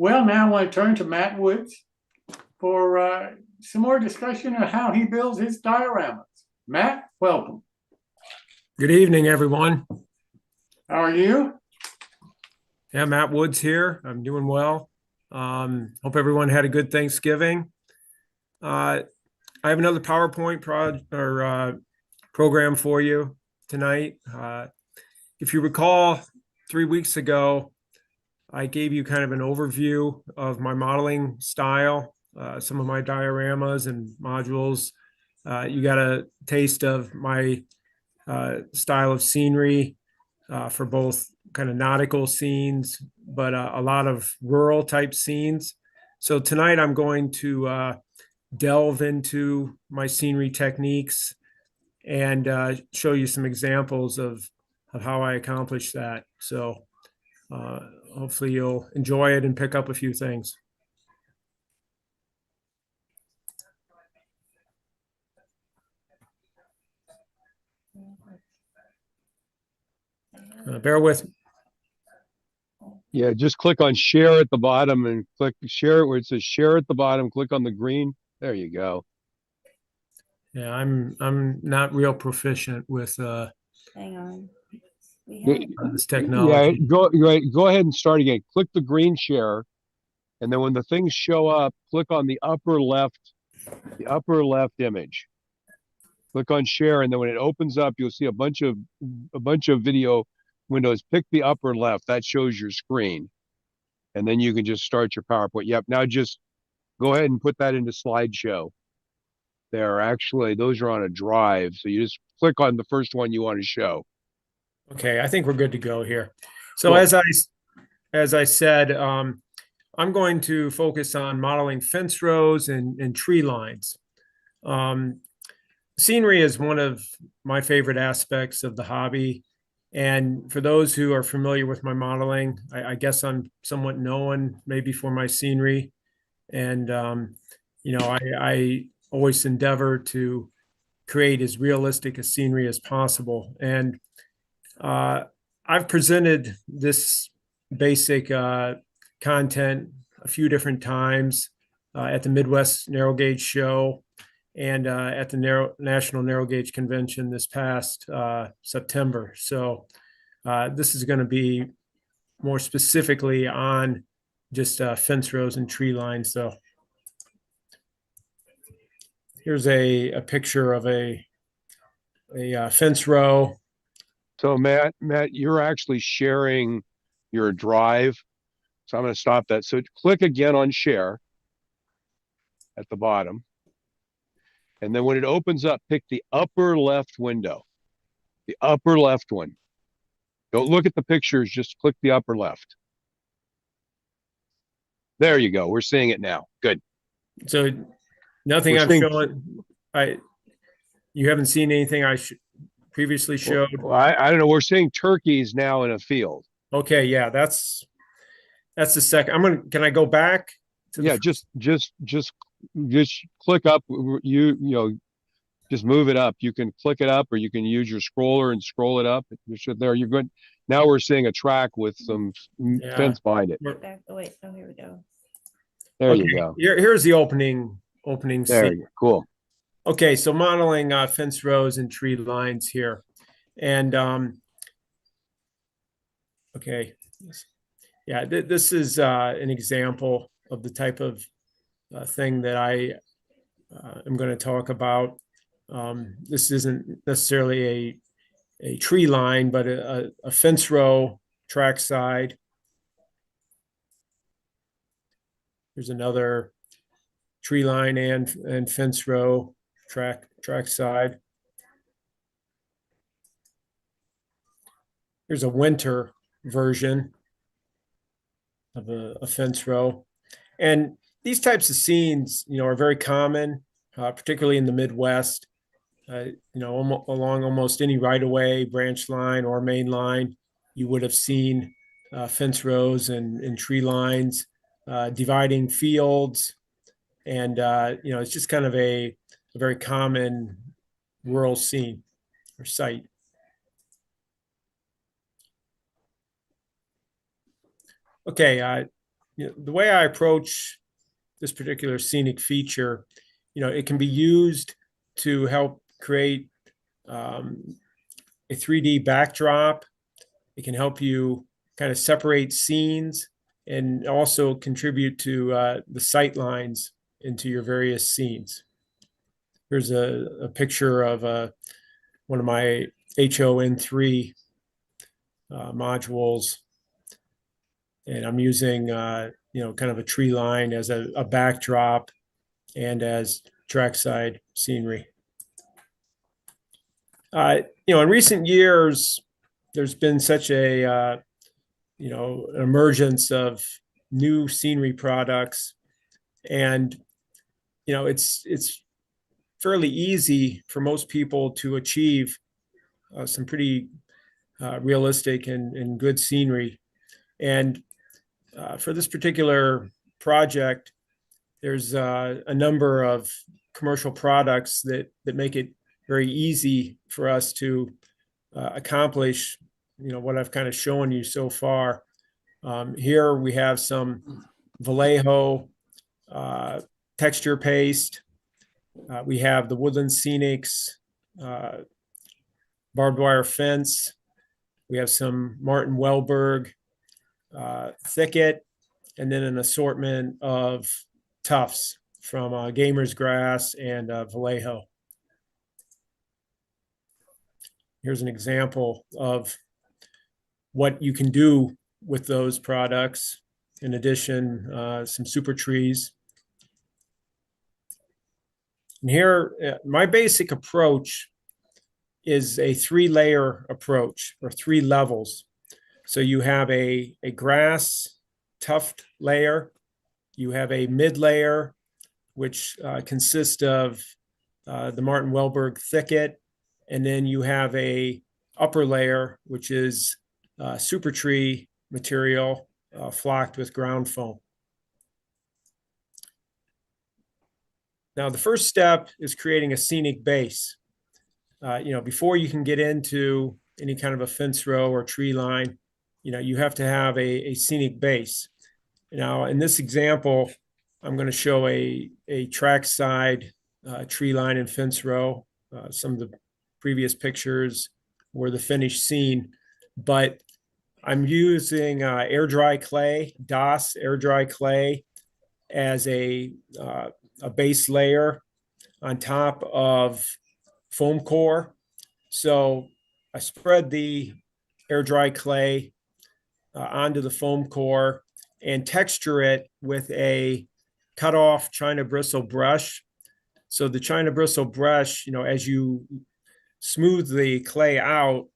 Well, now I want to turn to Matt Woods for some more discussion on how he builds his dioramas. Matt, welcome. Good evening, everyone. How are you? Yeah, Matt Woods here. I'm doing well. Hope everyone had a good Thanksgiving. I have another PowerPoint program for you tonight. If you recall, 3 weeks ago, I gave you kind of an overview of my modeling style, some of my dioramas and modules. You got a taste of my style of scenery for both kind of nautical scenes, but a lot of rural type scenes. So tonight I'm going to delve into my scenery techniques and show you some examples of how I accomplish that. So hopefully you'll enjoy it and pick up a few things. Bear with me. Yeah, just click on share at the bottom and click share where it says share at the bottom. Click on the green. There you go. Yeah, I'm not real proficient with Hang on. this technology. Yeah, go ahead and start again. Click the green share, and then when the things show up, click on the upper left image. Click on share, and then when it opens up, you'll see a bunch of video windows. Pick the upper left. That shows your screen. And then you can just start your PowerPoint. Yep. Now just go ahead and put that into slideshow. Those are on a drive. So you just click on the first one you want to show. Okay, I think we're good to go here. So Cool. as I said, I'm going to focus on modeling fence rows and tree lines. Scenery is one of my favorite aspects of the hobby. And for those who are familiar with my modeling, I guess I'm somewhat known maybe for my scenery. And, I always endeavor to create as realistic a scenery as possible. And I've presented this basic content a few different times at the Midwest Narrow Gauge Show and at the National Narrow Gauge Convention this past September. So this is going to be more specifically on just fence rows and tree lines. So here's a picture of a fence row. So Matt, you're actually sharing your drive. So I'm going to stop that. So click again on share at the bottom. And then when it opens up, pick the upper left window, the upper left one. Don't look at the pictures, just click the upper left. There you go. We're seeing it now. Good. So nothing We're I've seeing- shown, you haven't seen anything I previously showed? Well, I don't know. We're seeing turkeys now in a field. Okay, yeah, that's the second. Can I go back to Yeah, just click up. Just move it up. You can click it up, or you can use your scroller and scroll it up. There, you're good. Now we're seeing a track with some fence behind it. Oh, wait. Oh, here we go. There Okay, you go. Here's the opening There scene. you go. Cool. Okay, so modeling fence rows and tree lines here. And okay, yeah, this is an example of the type of thing that I am going to talk about. This isn't necessarily a tree line, but a fence row trackside. There's another tree line and fence row trackside. Here's a winter version of a fence row. And these types of scenes, are very common, particularly in the Midwest. Along almost any right-of-way, branch line, or main line, you would have seen fence rows and tree lines dividing fields. And, it's just kind of a very common rural scene or site. Okay, the way I approach this particular scenic feature, it can be used to help create a 3D backdrop. It can help you kind of separate scenes and also contribute to the sight lines into your various scenes. Here's a picture of one of my On30 modules, and I'm using kind of a tree line as a backdrop and as trackside scenery. In recent years, there's been such an emergence of new scenery products, and it's fairly easy for most people to achieve some pretty realistic and good scenery. And for this particular project, there's a number of commercial products that make it very easy for us to accomplish, what I've kind of shown you so far. Here we have some Vallejo texture paste. We have the Woodland Scenics barbed wire fence. We have some Martin Wellberg thicket, and then an assortment of tufts from Gamer's Grass and Vallejo. Here's an example of what you can do with those products. In addition, some super trees. And here, my basic approach is a 3-layer approach, or 3 levels. So you have a grass tuft layer, you have a mid layer, which consists of the Martin Wellberg thicket, and then you have a upper layer, which is super tree material flocked with ground foam. Now, the first step is creating a scenic base. Before you can get into any kind of a fence row or tree line, you have to have a scenic base. Now, in this example, I'm going to show a trackside tree line and fence row. Some of the previous pictures were the finished scene, but I'm using air dry clay, DOS air dry clay, as a base layer on top of foam core. So I spread the air dry clay onto the foam core and texture it with a cut off China bristle brush. So the China bristle brush, as you smooth the clay out,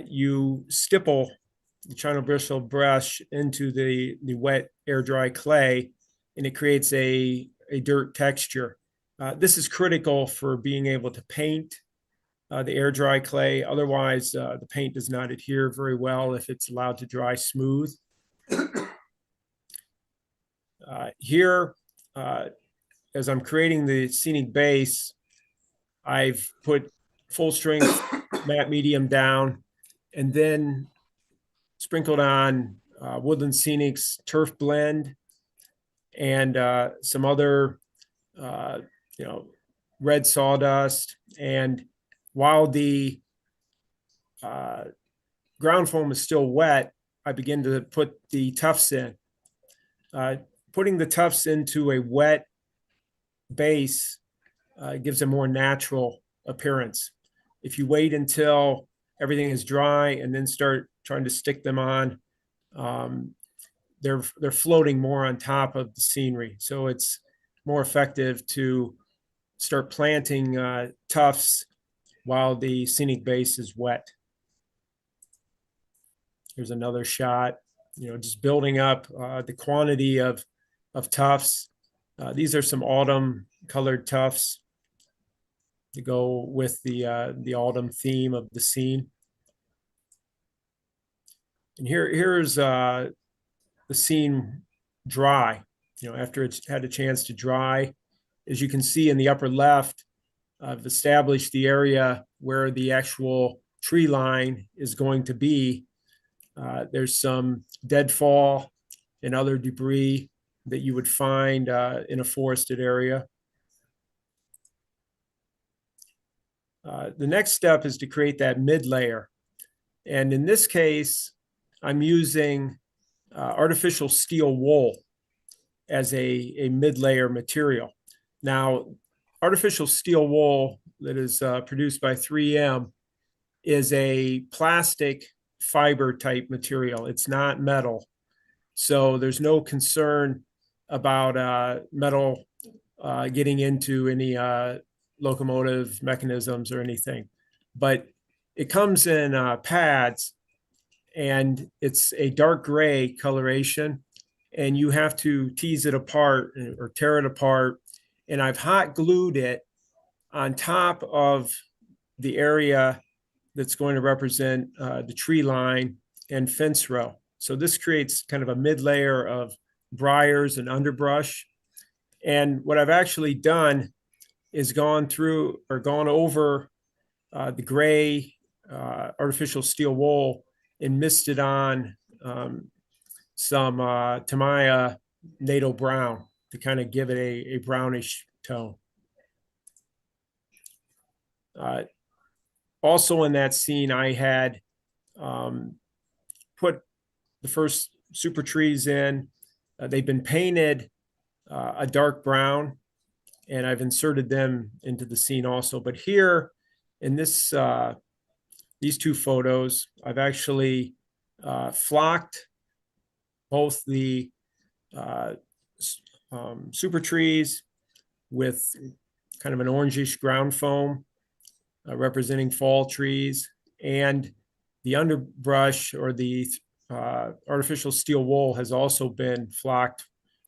you stipple the China bristle brush into the wet air dry clay, and it creates a dirt texture. This is critical for being able to paint the air dry clay. Otherwise, the paint does not adhere very well if it's allowed to dry smooth. Here, as I'm creating the scenic base, I've put full strength matte medium down, and then sprinkled on Woodland Scenics turf blend and some other red sawdust. And while the ground foam is still wet, I begin to put the tufts in. Putting the tufts into a wet base gives a more natural appearance. If you wait until everything is dry and then start trying to stick them on, they're floating more on top of the scenery. So it's more effective to start planting tufts while the scenic base is wet. Here's another shot, just building up the quantity of tufts. These are some autumn colored tufts to go with the autumn theme of the scene. And here's the scene dry, after it's had a chance to dry. As you can see in the upper left, I've established the area where the actual tree line is going to be. There's some deadfall and other debris that you would find in a forested area. The next step is to create that mid layer. And in this case, I'm using artificial steel wool as a mid-layer material. Now, artificial steel wool that is produced by 3M is a plastic fiber type material. It's not metal. So there's no concern about metal getting into any locomotive mechanisms or anything. But it comes in pads, and it's a dark gray coloration, and you have to tease it apart or tear it apart. And I've hot glued it on top of the area that's going to represent the tree line and fence row. So this creates kind of a mid layer of briars and underbrush. And what I've actually done is gone through or gone over the gray artificial steel wool and misted on some Tamaya NATO brown to kind of give it a brownish tone. Also in that scene, I had put the first super trees in. They've been painted a dark brown, and I've inserted them into the scene also. But here in this these two photos, I've actually flocked both the super trees with kind of an orangish ground foam representing fall trees, and the underbrush or the artificial steel wool has also been flocked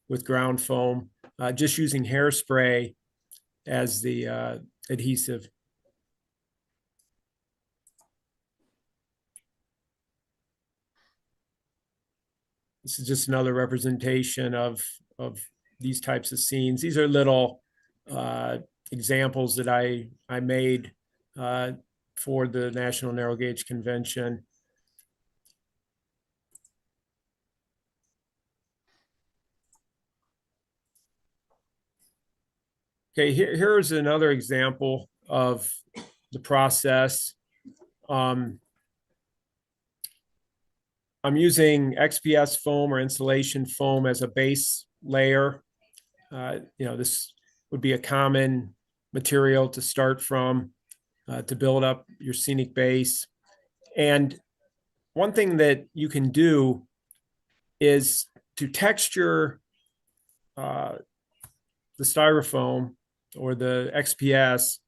with ground foam, just using hairspray as the adhesive. This is just another representation of these types of scenes. These are little examples that I made for the National Narrow Gauge Convention. Okay, here's another example of the process. I'm using XPS foam or insulation foam as a base layer. This would be a common material to start from to build up your scenic base. And one thing that you can do is to texture the styrofoam or the XPS.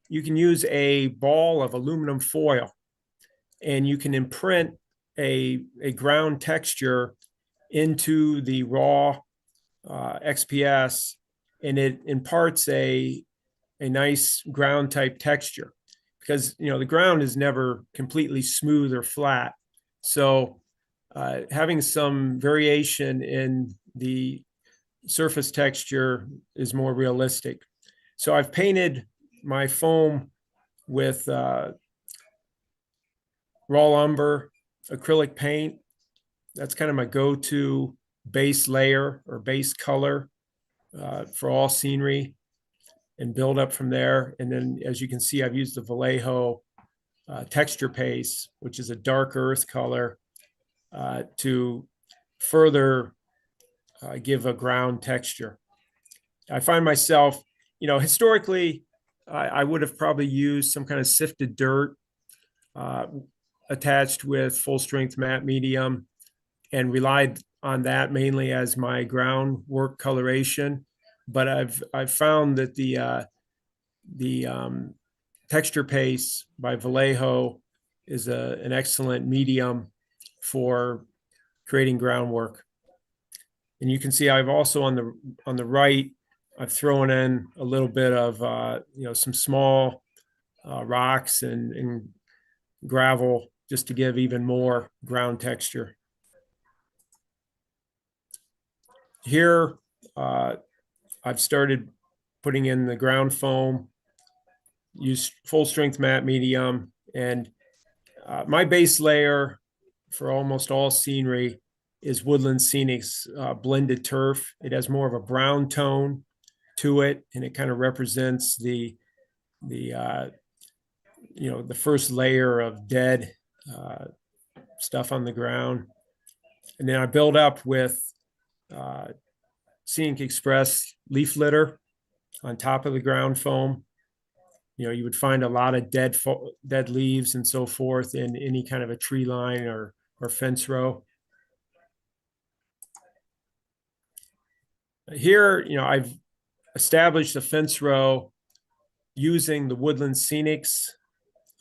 You can use a ball of aluminum foil, and you can imprint a ground texture into the raw XPS, and it imparts a nice ground type texture, because the ground is never completely smooth or flat. So having some variation in the surface texture is more realistic. So I've painted my foam with raw lumber acrylic paint. That's kind of my go-to base layer or base color for all scenery, and build up from there. And then, as you can see, I've used the Vallejo texture paste, which is a dark earth color, to further give a ground texture. I find myself, historically, I would have probably used some kind of sifted dirt attached with full strength matte medium, and relied on that mainly as my groundwork coloration. But I've found that the texture paste by Vallejo is an excellent medium for creating groundwork. And you can see I've also on the right, I've thrown in a little bit of some small rocks and gravel, just to give even more ground texture. Here, I've started putting in the ground foam, use full strength matte medium, and my base layer for almost all scenery is Woodland Scenics blended turf. It has more of a brown tone to it, and it kind of represents the the first layer of dead stuff on the ground. And then I build up with Scenic Express leaf litter on top of the ground foam. You would find a lot of dead leaves and so forth in any kind of a tree line or fence row. Here, I've established a fence row using the Woodland Scenics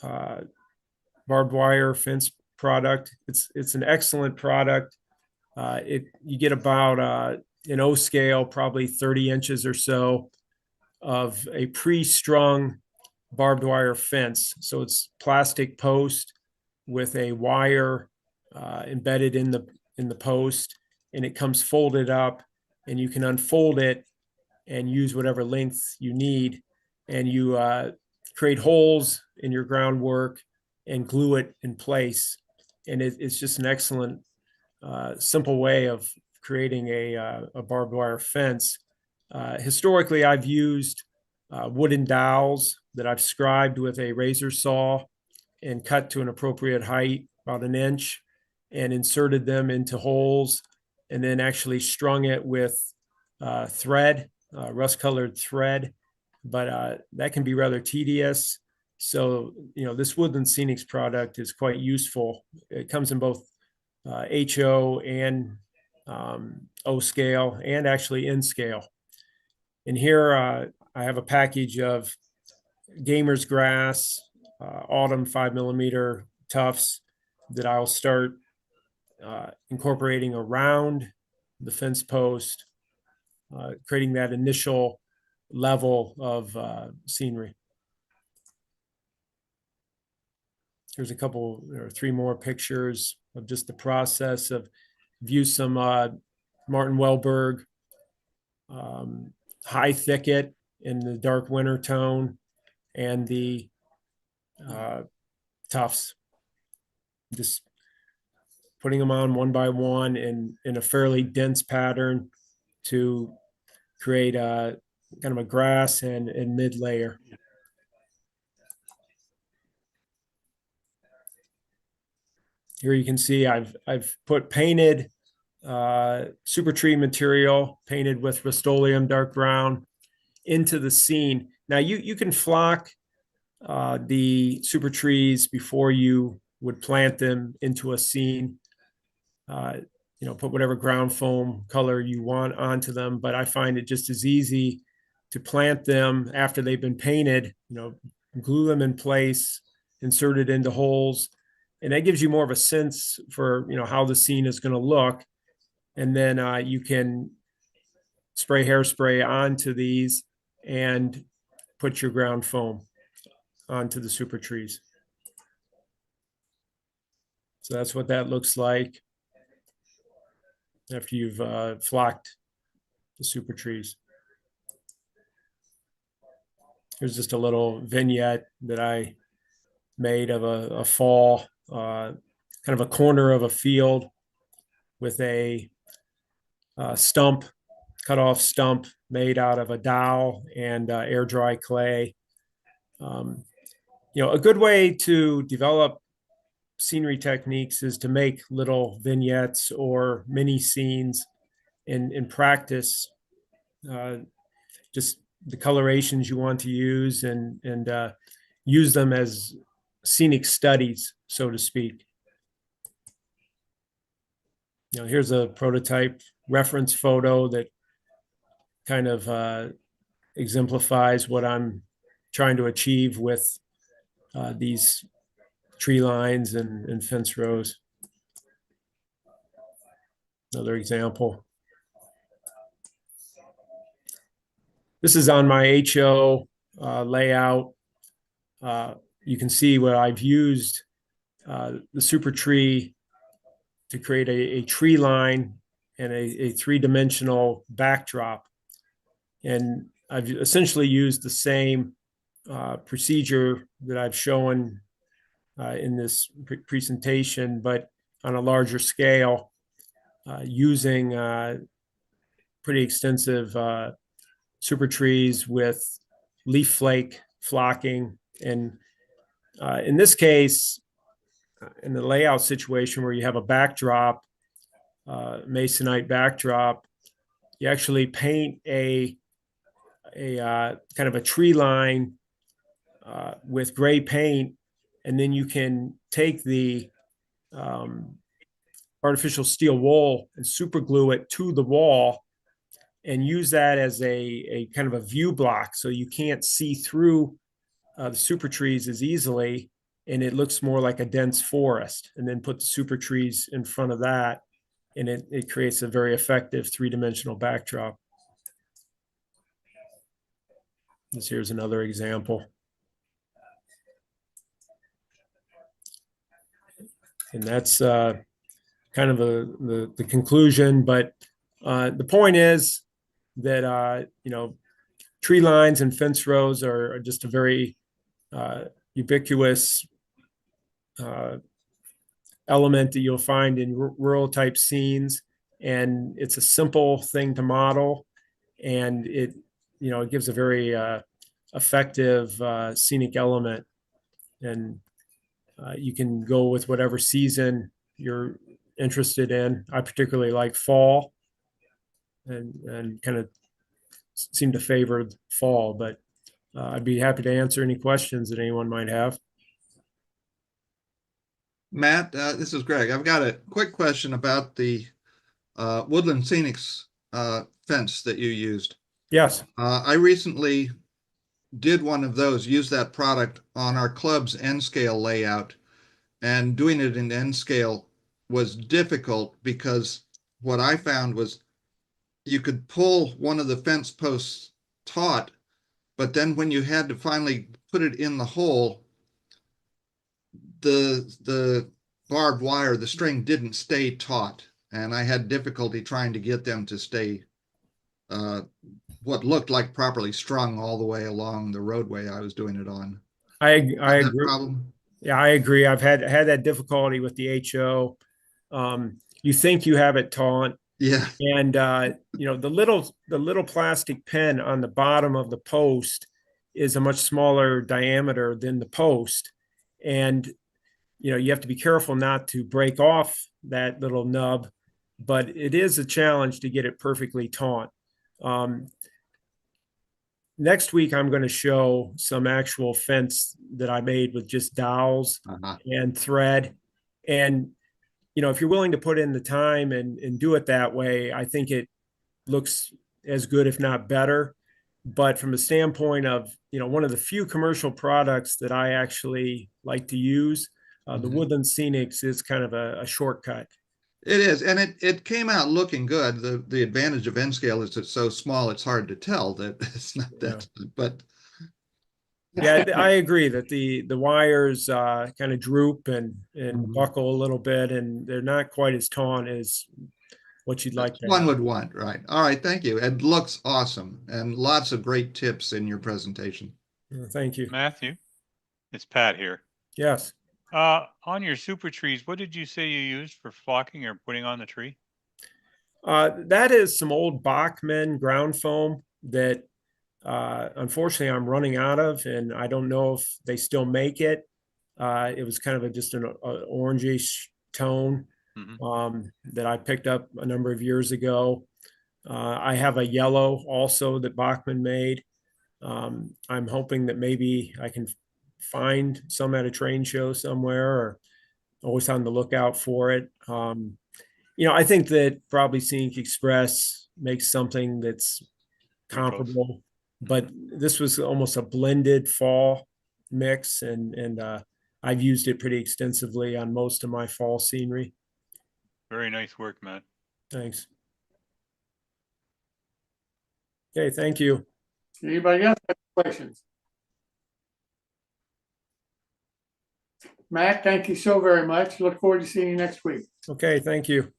barbed wire fence product. It's an excellent product. You get about an O scale, probably 30 inches or so of a pre-strung barbed wire fence. So it's plastic post with a wire embedded in the post, and it comes folded up, and you can unfold it and use whatever length you need, and you create holes in your groundwork and glue it in place. And it's just an excellent, simple way of creating a barbed wire fence. Historically, I've used wooden dowels that I've scribed with a razor saw and cut to an appropriate height, about an inch, and inserted them into holes, and then actually strung it with thread, rust-colored thread. But that can be rather tedious. So, this Woodland Scenics product is quite useful. It comes in both HO and O scale, and actually N scale. And here I have a package of gamer's grass, autumn 5mm tufts that I'll start incorporating around the fence post, creating that initial level of scenery. Here's a couple or three more pictures of just the process of used some Martin Wellberg high thicket in the dark winter tone, and the tufts. Just putting them on one by one in a fairly dense pattern to create a kind of a grass and mid layer. Here you can see I've put painted super tree material, painted with Rust-Oleum dark brown, into the scene. Now you can flock the super trees before you would plant them into a scene. Put whatever ground foam color you want onto them, but I find it just as easy to plant them after they've been painted, glue them in place, insert it into holes, and that gives you more of a sense for, how the scene is going to look. And then you can spray hairspray onto these and put your ground foam onto the super trees. So that's what that looks like after you've flocked the super trees. Here's just a little vignette that I made of a fall, kind of a corner of a field with a stump, cut off stump made out of a dowel and air dry clay. A good way to develop scenery techniques is to make little vignettes or mini scenes in practice, just the colorations you want to use, and use them as scenic studies, so to speak. Here's a prototype reference photo that kind of exemplifies what I'm trying to achieve with these tree lines and fence rows. Another example. This is on my HO layout. You can see where I've used the super tree to create a tree line and a three-dimensional backdrop. And I've essentially used the same procedure that I've shown in this presentation, but on a larger scale. using pretty extensive super trees with leaf flake flocking. And in this case, in the layout situation where you have a backdrop, masonite backdrop, you actually paint a kind of a tree line with gray paint, and then you can take the artificial steel wool and super glue it to the wall and use that as a kind of a view block, so you can't see through the super trees as easily, and it looks more like a dense forest. And then put the super trees in front of that, and it creates a very effective three-dimensional backdrop. Here's another example. And that's kind of the conclusion. But the point is that, tree lines and fence rows are just a very ubiquitous element that you'll find in rural type scenes. And it's a simple thing to model. And it gives a very effective scenic element. And you can go with whatever season you're interested in. I particularly like fall, and kind of seem to favor fall, but I'd be happy to answer any questions that anyone might have. Matt, this is Greg. I've got a quick question about the Woodland Scenics fence that you used. Yes. I recently did one of those, used that product on our club's N scale layout, and doing it in N scale was difficult because what I found was you could pull one of the fence posts taut, but then when you had to finally put it in the hole, the barbed wire, the string didn't stay taut, and I had difficulty trying to get them to stay what looked like properly strung all the way along the roadway I was doing it on. I That agree. problem? Yeah, I agree. I've had that difficulty with the HO. You think you have it taut, Yeah. and the little plastic pin on the bottom of the post is a much smaller diameter than the post, and you have to be careful not to break off that little nub, but it is a challenge to get it perfectly taut. Next week, I'm going to show some actual fence that I made with just dowels and thread. And, if you're willing to put in the time and do it that way, I think it looks as good, if not better. But from a standpoint of, one of the few commercial products that I actually like to use, the Woodland Scenics is kind of a shortcut. It is, and it came out looking good. The advantage of N scale is it's so small it's hard to tell that it's not that, but yeah, I agree that the wires kind of droop and buckle a little bit, and they're not quite as taut as what you'd like to one have. would want, right? All right, thank you. It looks awesome, and lots of great tips in your presentation. Thank you. Matthew, it's Pat here. Yes. On your super trees, what did you say you used for flocking or putting on the tree? That is some old Bachman ground foam that unfortunately I'm running out of, and I don't know if they still make it. It was kind of just an orangish tone that I picked up a number of years ago. I have a yellow also that Bachman made. I'm hoping that maybe I can find some at a train show somewhere, or always on the lookout for it. I think that probably Scenic Express makes something that's comparable, but this was almost a blended fall mix, and I've used it pretty extensively on most of my fall scenery. Very nice work, Matt. Thanks. Okay, thank you. Anybody else have questions? Matt, thank you so very much. Look forward to seeing you next week. Okay, thank you.